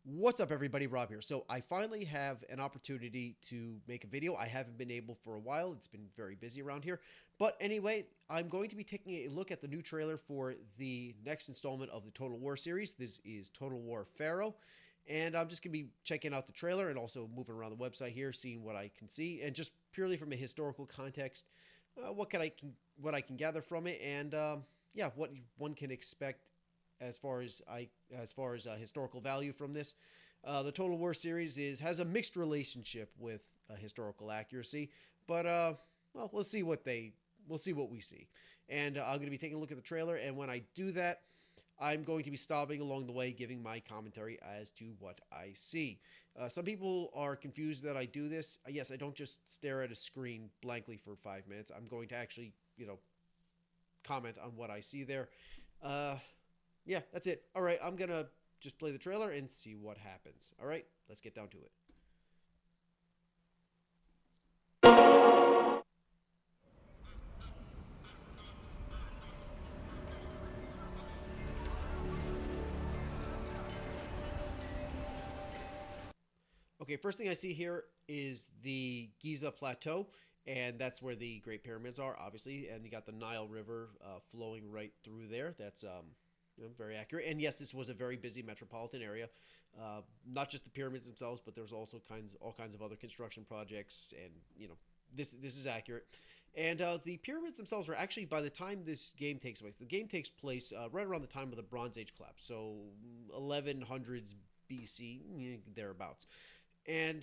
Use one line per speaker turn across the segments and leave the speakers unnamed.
What's up, everybody? Rob here. So I finally have an opportunity to make a video. I haven't been able for a while. It's been very busy around here. But anyway, I'm going to be taking a look at the new trailer for the next installment of the Total War series. This is Total War Pharaoh. And I'm just going to be checking out the trailer and also moving around the website here, seeing what I can see. And just purely from a historical context, what I can gather from it. And yeah, what one can expect as far as historical value from this. The Total War series has a mixed relationship with historical accuracy, but well, we'll see what we see. And I'm going to be taking a look at the trailer, and when I do that, I'm going to be stopping along the way, giving my commentary as to what I see. Some people are confused that I do this. Yes, I don't just stare at a screen blankly for 5 minutes. I'm going to actually, comment on what I see there. Uh, yeah, that's it. All right, I'm going to just play the trailer and see what happens. All right, let's get down to it. Okay, first thing I see here is the Giza Plateau, and that's where the Great Pyramids are, obviously. And you got the Nile River flowing right through there. That's very accurate. And yes, this was a very busy metropolitan area. Not just the pyramids themselves, but there's also all kinds of other construction projects, and this is accurate. And the pyramids themselves are actually, by the time this game takes place, the game takes place right around the time of the Bronze Age collapse, so 1100s BC, thereabouts. And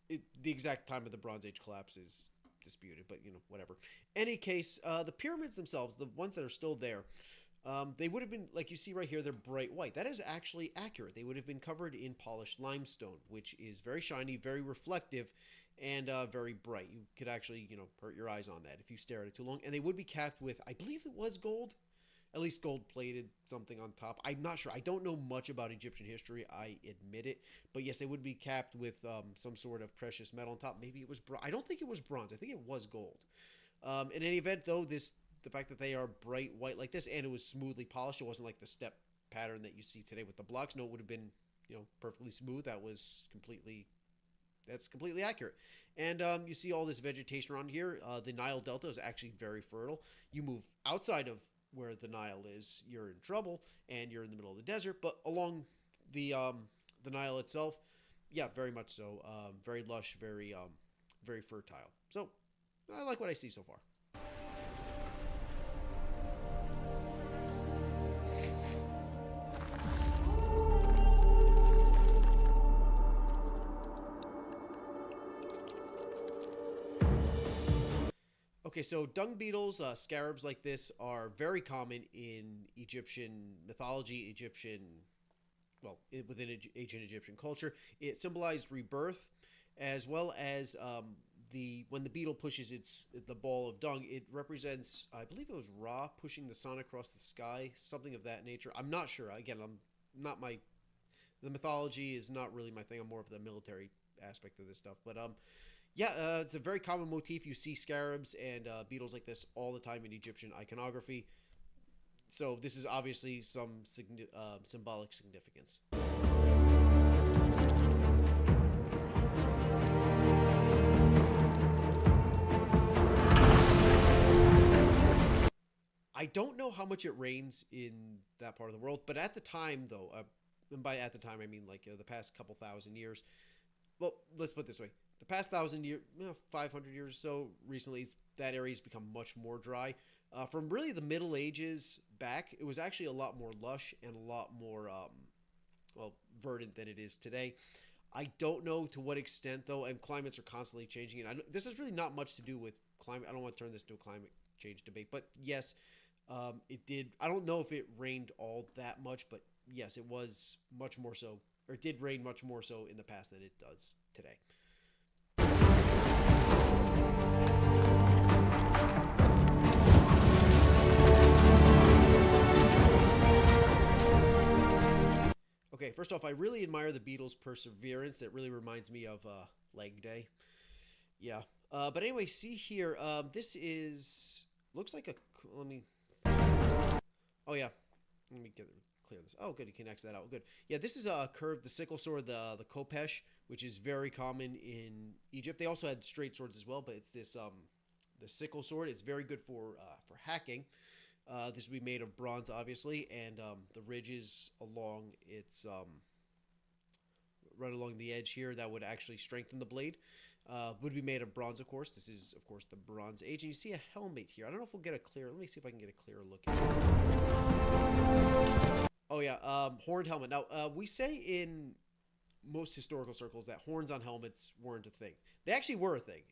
the exact time of the Bronze Age collapse is disputed, but whatever. Any case, the pyramids themselves, the ones that are still there, they would have been, like you see right here, they're bright white. That is actually accurate. They would have been covered in polished limestone, which is very shiny, very reflective, and very bright. You could actually, hurt your eyes on that if you stare at it too long. And they would be capped with, I believe it was gold, at least gold plated something on top. I'm not sure. I don't know much about Egyptian history. I admit it. But yes, they would be capped with some sort of precious metal on top. Maybe it was bronze. I don't think it was bronze. I think it was gold. In any event, though, the fact that they are bright white like this and it was smoothly polished, it wasn't like the step pattern that you see today with the blocks. No, it would have been perfectly smooth. That's completely accurate. And you see all this vegetation around here. The Nile Delta is actually very fertile. You move outside of where the Nile is, you're in trouble, and you're in the middle of the desert. But along the Nile itself, yeah, very much so. Very lush, very fertile. So I like what I see so far. Okay, so dung beetles, scarabs like this are very common in Egyptian mythology, within ancient Egyptian culture. It symbolized rebirth, as well as the when the beetle pushes the ball of dung, it represents, I believe it was Ra pushing the sun across the sky, something of that nature. I'm not sure. Again, I'm not my the mythology is not really my thing. I'm more of the military aspect of this stuff, but yeah, it's a very common motif. You see scarabs and beetles like this all the time in Egyptian iconography. So this is obviously some symbolic significance. I don't know how much it rains in that part of the world, but at the time, though, and by at the time I mean like the past couple thousand years. Well, let's put it this way: the past 1,000 years, 500 years or so, recently, that area has become much more dry. From really the Middle Ages back, it was actually a lot more lush and a lot more, verdant than it is today. I don't know to what extent, though, and climates are constantly changing. And this is really not much to do with climate. I don't want to turn this into a climate change debate, but yes, it did. I don't know if it rained all that much, but yes, it was much more so, or it did rain much more so in the past than it does today. Okay, first off, I really admire the Beatles' perseverance. It really reminds me of Leg Day. Yeah. But anyway, see here. This is looks like a. Let me. Oh yeah. Let me clear this. Oh, good. You can X that out. Good. Yeah, this is a curved, the sickle sword, the kopesh, which is very common in Egypt. They also had straight swords as well, but it's this the sickle sword. It's very good for hacking. This would be made of bronze, obviously, and the ridges along its right along the edge here that would actually strengthen the blade. Would be made of bronze, of course. This is, of course, the Bronze Age. And you see a helmet here. I don't know if we'll get a clear... Let me see if I can get a clearer look at it. Oh, yeah. Horned helmet. Now, we say in most historical circles that horns on helmets weren't a thing. They actually were a thing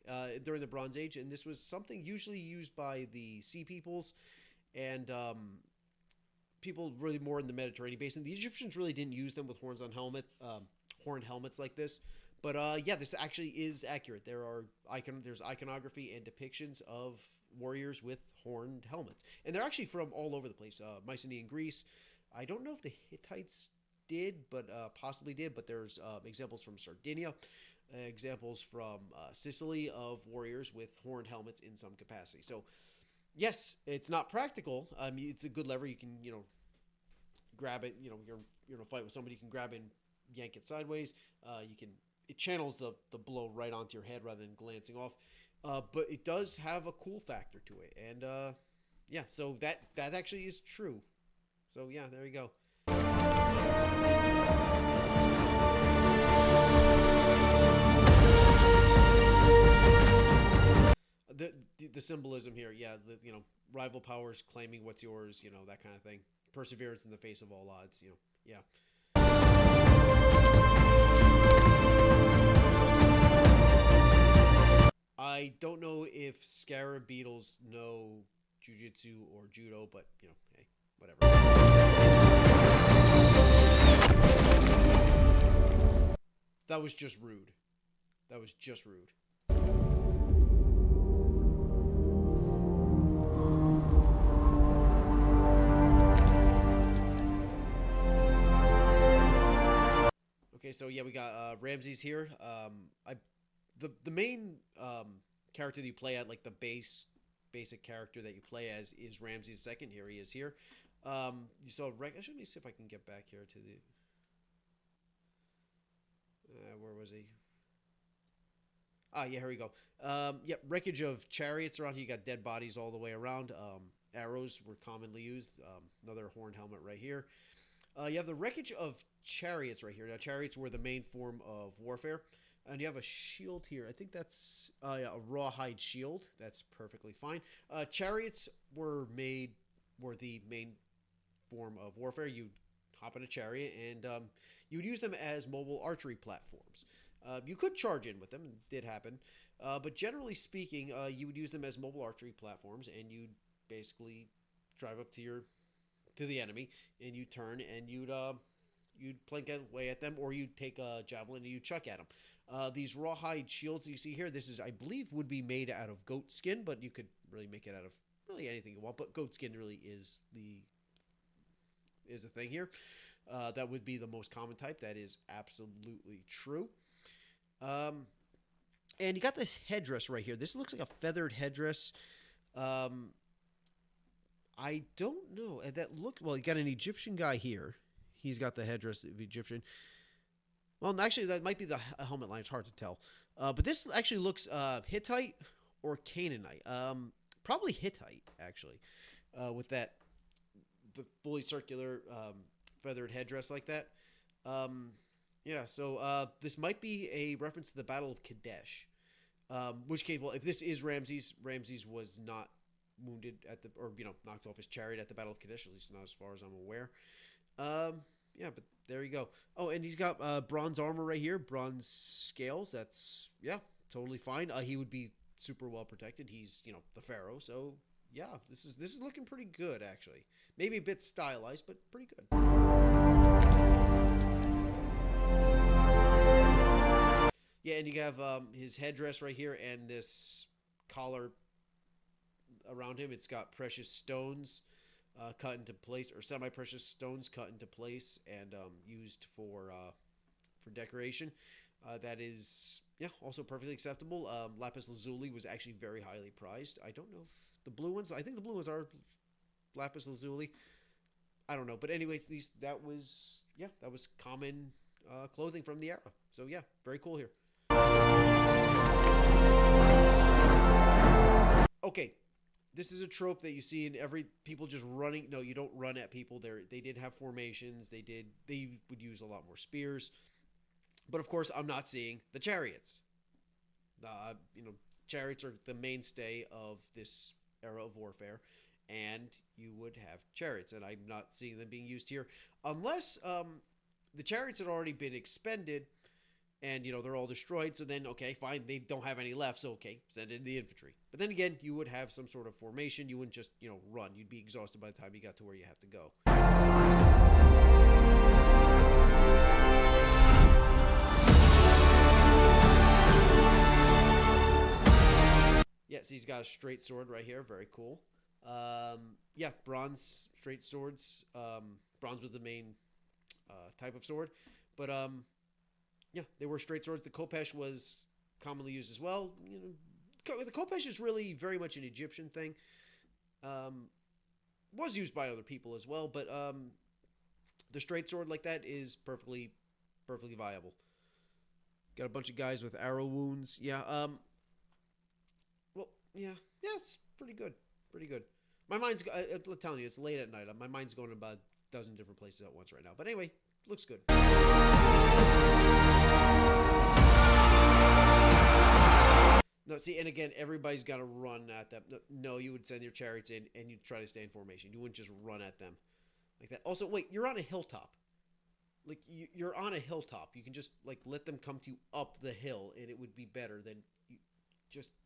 during the Bronze Age, and this was something usually used by the sea peoples and people really more in the Mediterranean basin. The Egyptians really didn't use them with horns on horned helmets like this. But yeah, this actually is accurate. There's iconography and depictions of warriors with horned helmets, and they're actually from all over the place. Mycenaean Greece. I don't know if the Hittites did, but possibly did. But there's examples from Sardinia, examples from Sicily of warriors with horned helmets in some capacity. So yes, it's not practical. I mean, it's a good lever. You can grab it. You're in a fight with somebody. You can grab it and yank it sideways. It channels the blow right onto your head rather than glancing off. But it does have a cool factor to it. And yeah, so that actually is true. So yeah, there you go. The symbolism here, yeah, rival powers claiming what's yours, that kind of thing. Perseverance in the face of all odds, yeah. I don't know if scarab beetles know jujitsu or judo, but hey, whatever. That was just rude. Okay, so yeah, we got Ramses here. The main character that you play at, like the basic character that you play as, is Ramses II. Here he is here. You saw let me see if I can get back here to the where was he? Ah, yeah, here we go. Yeah, wreckage of chariots around here. You got dead bodies all the way around. Arrows were commonly used. Another horned helmet right here. You have the wreckage of chariots right here. Now, chariots were the main form of warfare. And you have a shield here. I think that's yeah, a rawhide shield. That's perfectly fine. Chariots were the main form of warfare. You'd hop in a chariot and you would use them as mobile archery platforms. You could charge in with them. It did happen. But generally speaking, you would use them as mobile archery platforms, and you'd basically drive up to the enemy, and you turn and you'd plink away at them, or you'd take a javelin and you'd chuck at them. These rawhide shields you see here, this is, I believe, would be made out of goat skin, but you could really make it out of really anything you want. But goat skin really is a thing here. That would be the most common type. That is absolutely true. And you got this headdress right here. This looks like a feathered headdress. I don't know. Well, you got an Egyptian guy here. He's got the headdress of Egyptian. Well, actually, that might be the helmet line. It's hard to tell. But this actually looks Hittite or Canaanite. Probably Hittite, actually, with the fully circular feathered headdress like that. Yeah, so this might be a reference to the Battle of Kadesh. Which case, well, if this is Ramses was not wounded knocked off his chariot at the Battle of Kadesh, at least not as far as I'm aware. Yeah, but there you go. Oh, and he's got bronze armor right here, bronze scales. That's, yeah, totally fine. He would be super well protected. He's, the Pharaoh. So, yeah, this is looking pretty good, actually. Maybe a bit stylized, but pretty good. Yeah, and you have his headdress right here and this collar around him. It's got precious stones cut into place, or semi-precious stones cut into place and used for decoration. That is, yeah, also perfectly acceptable. Lapis lazuli was actually very highly prized. I don't know if the blue ones. I think the blue ones are lapis lazuli. I don't know, but anyways, these that was yeah, that was common clothing from the era. So yeah, very cool here. Okay, this is a trope that you see in every people just running. No, you don't run at people. They did have formations. They would use a lot more spears. But of course, I'm not seeing the chariots. You know, chariots are the mainstay of this era of warfare, and you would have chariots, and I'm not seeing them being used here unless the chariots had already been expended, and they're all destroyed. So then, okay, fine, they don't have any left. So okay, send in the infantry. But then again, you would have some sort of formation. You wouldn't just run. You'd be exhausted by the time you got to where you have to go. Yes, he's got a straight sword right here. Very cool. Yeah, bronze straight swords. Bronze was the main type of sword, but yeah, they were straight swords. The khopesh was commonly used as well. The khopesh is really very much an Egyptian thing. Was used by other people as well, but the straight sword like that is perfectly viable. Got a bunch of guys with arrow wounds. Yeah. Well, yeah, it's pretty good. Pretty good. My mind's, I'm telling you, it's late at night. My mind's going to about a dozen different places at once right now. But anyway, looks good. No, see, and again, everybody's got to run at them. No, you would send your chariots in and you'd try to stay in formation. You wouldn't just run at them like that. Also, wait, you're on a hilltop. Like, you're on a hilltop. You can just, like, let them come to you up the hill, and it would be better than you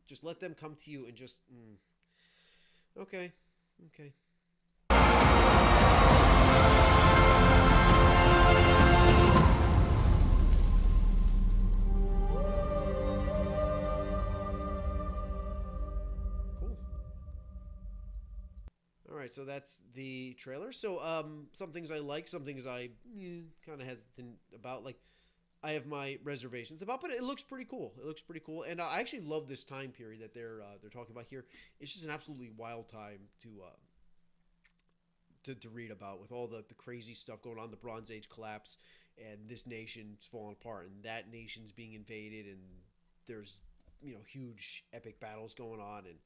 just let them come to you and just... Okay. Cool. All right, so that's the trailer. So, some things I like, some things I kind of hesitant about. Like, I have my reservations about, but it looks pretty cool. And I actually love this time period that they're talking about here. It's just an absolutely wild time to read about, with all the crazy stuff going on, the Bronze Age collapse, and this nation's falling apart, and that nation's being invaded, and there's huge epic battles going on, and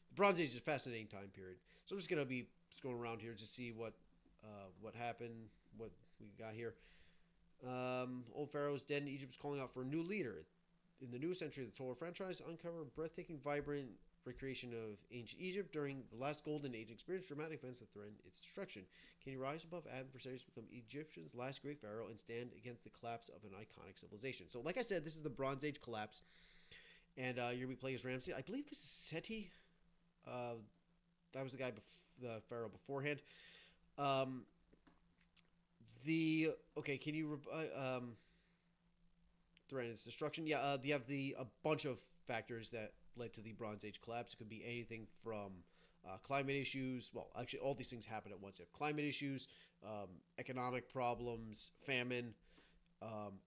the Bronze Age is a fascinating time period. So I'm just gonna be just going around here to see what happened, what we got here. Old Pharaoh is dead, and Egypt is calling out for a new leader. In the newest century of the Torah franchise, uncover a breathtaking, vibrant recreation of ancient Egypt during the last golden age experience dramatic events that threaten its destruction. Can you rise above adversaries, become Egyptian's last great pharaoh, and stand against the collapse of an iconic civilization? So, like I said, this is the Bronze Age collapse, and you're going to be playing as Ramsey. I believe this is Seti. That was the guy, the pharaoh beforehand. Can you threaten its destruction? Yeah, you have a bunch of factors that led to the Bronze Age collapse. It could be anything from climate issues. Well, actually, all these things happen at once. You have climate issues, economic problems, famine,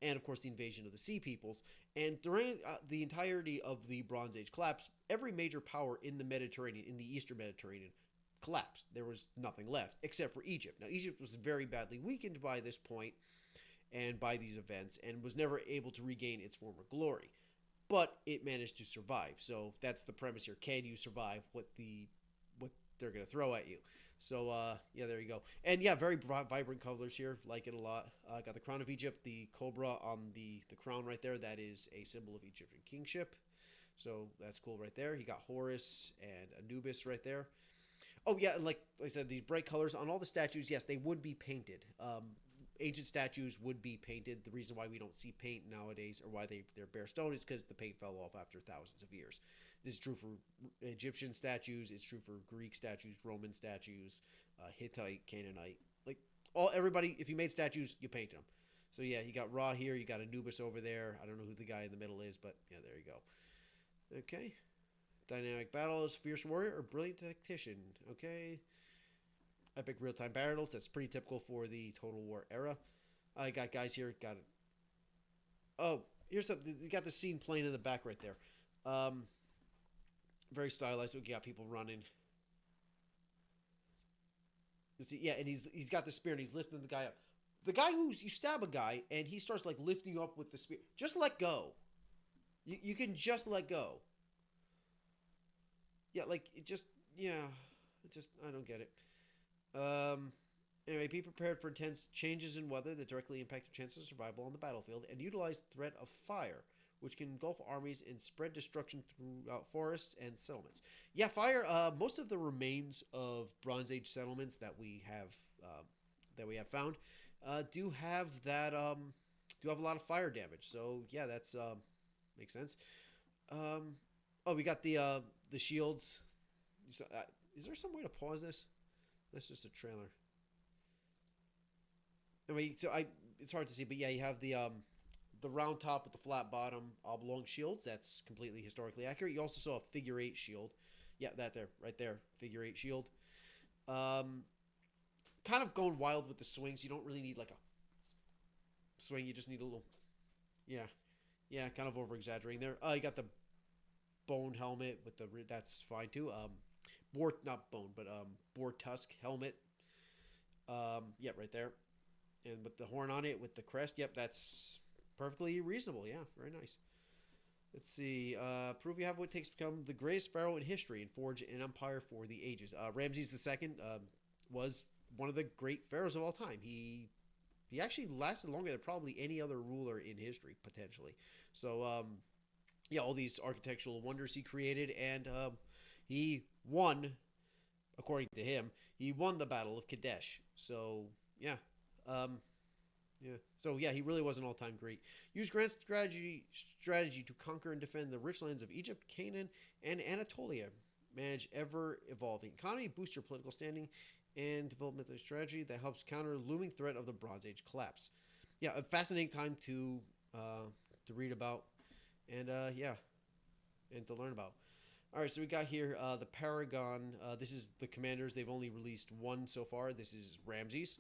and of course the invasion of the Sea Peoples. And during the entirety of the Bronze Age collapse, every major power in the Mediterranean, in the Eastern Mediterranean, collapsed. There was nothing left except for Egypt. Now, Egypt was very badly weakened by this point and by these events, and was never able to regain its former glory. But it managed to survive. So that's the premise here. Can you survive what they're going to throw at you? So, yeah, there you go. And, yeah, very vibrant colors here. Like it a lot. Got the crown of Egypt, the cobra on the crown right there. That is a symbol of Egyptian kingship. So that's cool right there. You got Horus and Anubis right there. Oh, yeah, like I said, these bright colors on all the statues, yes, they would be painted. Ancient statues would be painted. The reason why we don't see paint nowadays, or why they're bare stone, is because the paint fell off after thousands of years. This is true for Egyptian statues. It's true for Greek statues, Roman statues, Hittite, Canaanite. Like, everybody, if you made statues, you painted them. So, yeah, you got Ra here. You got Anubis over there. I don't know who the guy in the middle is, but, yeah, there you go. Okay. Dynamic battles, fierce warrior, or brilliant tactician. Okay. Epic real-time battles. That's pretty typical for the Total War era. I got guys here. Got it. Oh, here's something. You got the scene playing in the back right there. Very stylized. We got people running. You see, yeah, and he's got the spear and he's lifting the guy up. The guy who's you stab a guy and he starts like lifting you up with the spear. Just let go. You can just let go. Yeah, like it just yeah, it just I don't get it. Um, Anyway, be prepared for intense changes in weather that directly impact your chances of survival on the battlefield, and utilize the threat of fire, which can engulf armies and spread destruction throughout forests and settlements. Yeah, fire. Most of the remains of Bronze Age settlements that we have found do have that do have a lot of fire damage. So yeah, that's makes sense. Um, oh, we got the shields. Is there some way to pause this? That's just a trailer. I mean, it's hard to see, but yeah, you have the round top with the flat bottom, oblong shields. That's completely historically accurate. You also saw a figure eight shield. Yeah, that there, right there, figure eight shield. Um, Kind of going wild with the swings. You don't really need like a swing. You just need a little, yeah, yeah, kind of over exaggerating there. You got the bone helmet with the that's fine too. Boar not bone, but boar tusk helmet. Yeah, right there, and with the horn on it with the crest. Yep, that's perfectly reasonable. Yeah, very nice. Let's see. Prove you have what it takes to become the greatest pharaoh in history and forge an empire for the ages. Ramses II was one of the great pharaohs of all time. He actually lasted longer than probably any other ruler in history, potentially. So, yeah, all these architectural wonders he created, and he won, according to him, he won the Battle of Kadesh. So, yeah. Um, yeah. So yeah, he really was an all-time great. Used grand strategy to conquer and defend the rich lands of Egypt, Canaan, and Anatolia. Manage ever-evolving economy, boost your political standing, and developmental strategy that helps counter looming threat of the Bronze Age collapse. Yeah, a fascinating time to read about, and yeah, and to learn about. All right, so we got here the Paragon. This is the commanders. They've only released one so far. This is Ramses.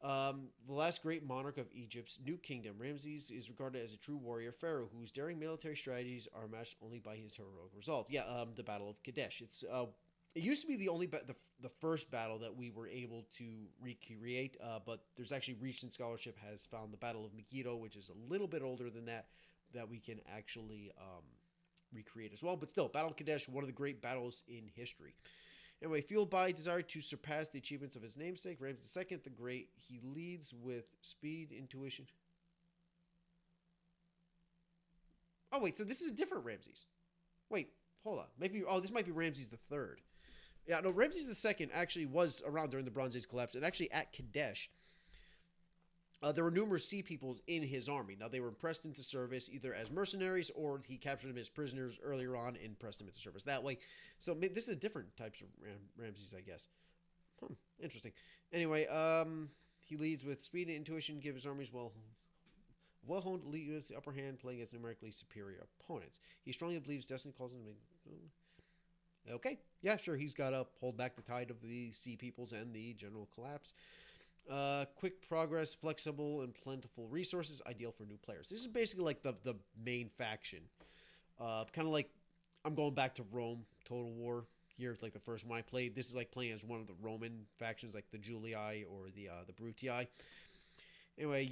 The last great monarch of Egypt's new kingdom, Ramses is regarded as a true warrior pharaoh whose daring military strategies are matched only by his heroic resolve. Yeah, the Battle of Kadesh. It used to be the only the first battle that we were able to recreate, but there's actually recent scholarship has found the Battle of Megiddo, which is a little bit older than that we can actually recreate as well. But still, Battle of Kadesh, one of the great battles in history. Anyway, fueled by desire to surpass the achievements of his namesake, Ramses II the Great, he leads with speed, intuition. Oh wait, so this is a different Ramses. Wait, hold on. Maybe this might be Ramses the Third. Yeah, no, Ramses the Second actually was around during the Bronze Age collapse, and actually at Kadesh, there were numerous sea peoples in his army. Now, they were pressed into service either as mercenaries or he captured them as prisoners earlier on and pressed them into service that way. So this is a different types of Ramses, I guess. Interesting. Anyway, he leads with speed and intuition, give his armies well-honed leaders the upper hand, playing against numerically superior opponents. He strongly believes destiny calls him to make... Okay, yeah, sure, he's got to hold back the tide of the sea peoples and the general collapse. Quick progress, flexible and plentiful resources, ideal for new players. This is basically like the main faction. Kind of like I'm going back to Rome, Total War. Here, it's like the first one I played. This is like playing as one of the Roman factions, like the Julii or the Brutii. Anyway,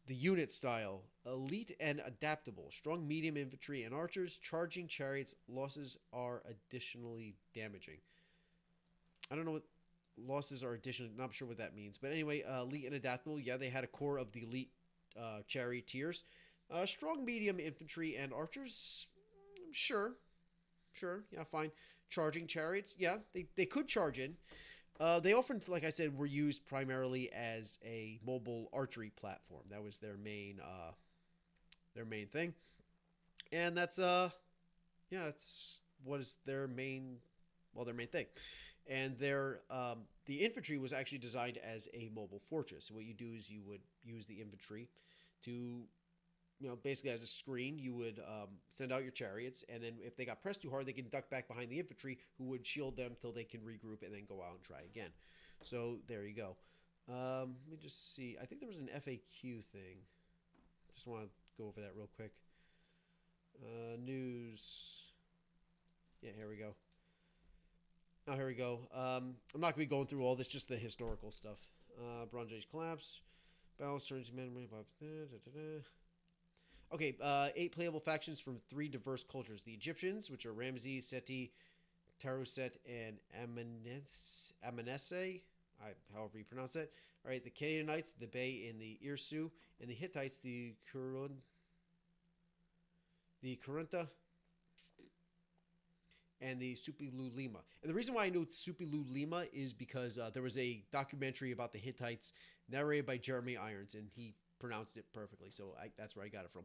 the unit style: elite and adaptable, strong medium infantry and archers, charging chariots. Losses are additionally damaging. I don't know what losses are additional. Not sure what that means, but anyway, elite and adaptable. Yeah, they had a core of the elite charioteers, strong medium infantry and archers. Sure, sure, yeah, fine. Charging chariots. Yeah, they could charge in. They often, like I said, were used primarily as a mobile archery platform. That was their main thing, and that's yeah, it's what is their main thing. And the infantry was actually designed as a mobile fortress. So what you do is you would use the infantry to, basically as a screen. You would send out your chariots, and then if they got pressed too hard, they can duck back behind the infantry, who would shield them till they can regroup and then go out and try again. So there you go. Let me just see. I think there was an FAQ thing. Just want to go over that real quick. News. Yeah, here we go. Oh, here we go. I'm not going to be going through all this, just the historical stuff. Bronze Age collapse. Battles turns memory. Okay, 8 playable factions from 3 diverse cultures. The Egyptians, which are Ramses, Seti, Taruset, and Amenese, however you pronounce it. All right, the Canaanites, the Bay and the Irsu, and the Hittites, the Kurunta, and the Supilu Lima. And the reason why I know Supilu Lima is because there was a documentary about the Hittites narrated by Jeremy Irons, and he pronounced it perfectly. So that's where I got it from.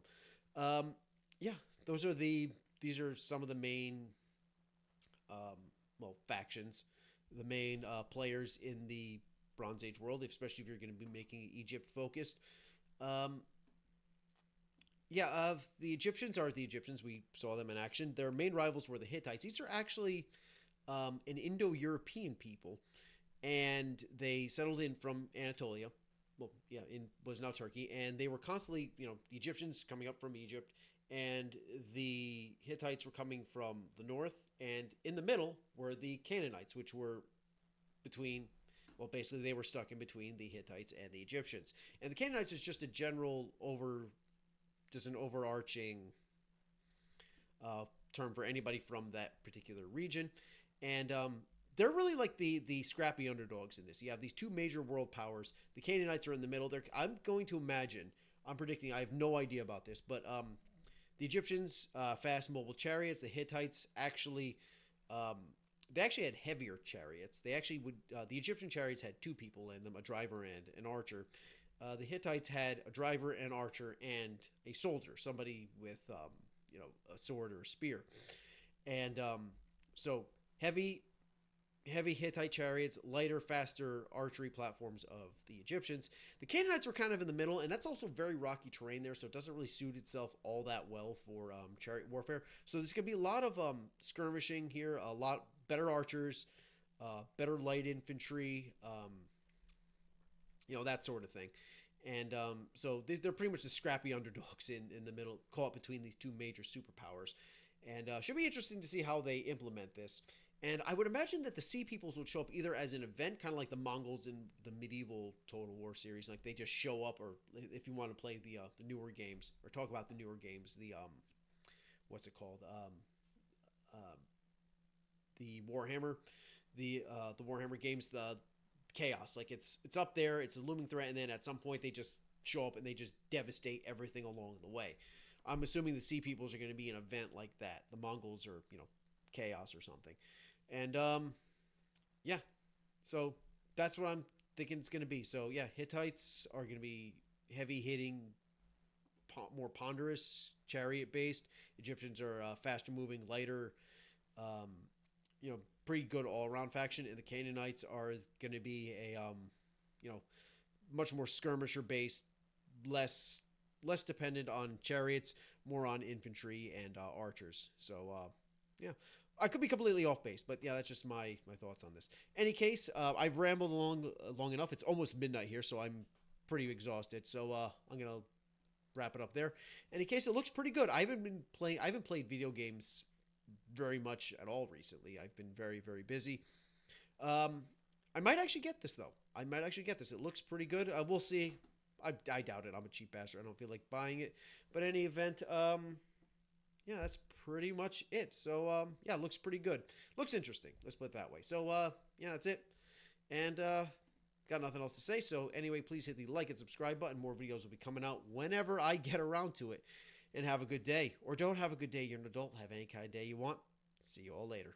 Yeah, these are some of the main factions, the main players in the Bronze Age world, especially if you're going to be making Egypt focused. Um, the Egyptians are the Egyptians. We saw them in action. Their main rivals were the Hittites. These are actually an Indo-European people, and they settled in from Anatolia. Well, yeah, in was now Turkey, and they were constantly, the Egyptians coming up from Egypt, and the Hittites were coming from the north, and in the middle were the Canaanites, which were between, well, basically they were stuck in between the Hittites and the Egyptians. And the Canaanites is just a just an overarching term for anybody from that particular region. And they're really like the scrappy underdogs in this. You have these two major world powers. The Canaanites are in the middle. I'm going to imagine, I'm predicting, I have no idea about this, but the Egyptians, fast mobile chariots. The Hittites actually, they actually had heavier chariots. They actually would, the Egyptian chariots had 2 people in them, a driver and an archer. The Hittites had a driver, an archer, and a soldier, somebody with, a sword or a spear. And so heavy Hittite chariots, lighter, faster archery platforms of the Egyptians. The Canaanites were kind of in the middle, and that's also very rocky terrain there, so it doesn't really suit itself all that well for chariot warfare. So there's going to be a lot of skirmishing here, a lot better archers, better light infantry, that sort of thing. And so they're pretty much the scrappy underdogs in the middle, caught between these 2 major superpowers. And should be interesting to see how they implement this. And I would imagine that the Sea Peoples would show up either as an event, kind of like the Mongols in the medieval Total War series, like they just show up, or if you want to play the newer games, or talk about the newer games, the what's it called, the Warhammer, the Warhammer games, the Chaos, like it's up there, it's a looming threat, and then at some point they just show up and they just devastate everything along the way. I'm assuming the Sea Peoples are going to be an event like that. The Mongols are, Chaos or something. And yeah, so that's what I'm thinking it's going to be. So yeah, Hittites are going to be heavy hitting, more ponderous, chariot based. Egyptians are faster moving, lighter, um, pretty good all around faction. And the Canaanites are going to be a much more skirmisher based, less dependent on chariots, more on infantry and archers. So yeah, I could be completely off base, but yeah, that's just my thoughts on this. Any case, I've rambled long enough. It's almost midnight here, so I'm pretty exhausted. So I'm gonna wrap it up there. Any case, it looks pretty good. I haven't played video games very much at all recently. I've been very, very busy. I might actually get this though. It looks pretty good. We'll see. I doubt it. I'm a cheap bastard. I don't feel like buying it. But in any event, yeah, that's pretty much it. So, yeah, it looks pretty good. Looks interesting. Let's put it that way. So, yeah, that's it. And got nothing else to say. So, anyway, please hit the like and subscribe button. More videos will be coming out whenever I get around to it. And have a good day. Or don't have a good day. You're an adult. Have any kind of day you want. See you all later.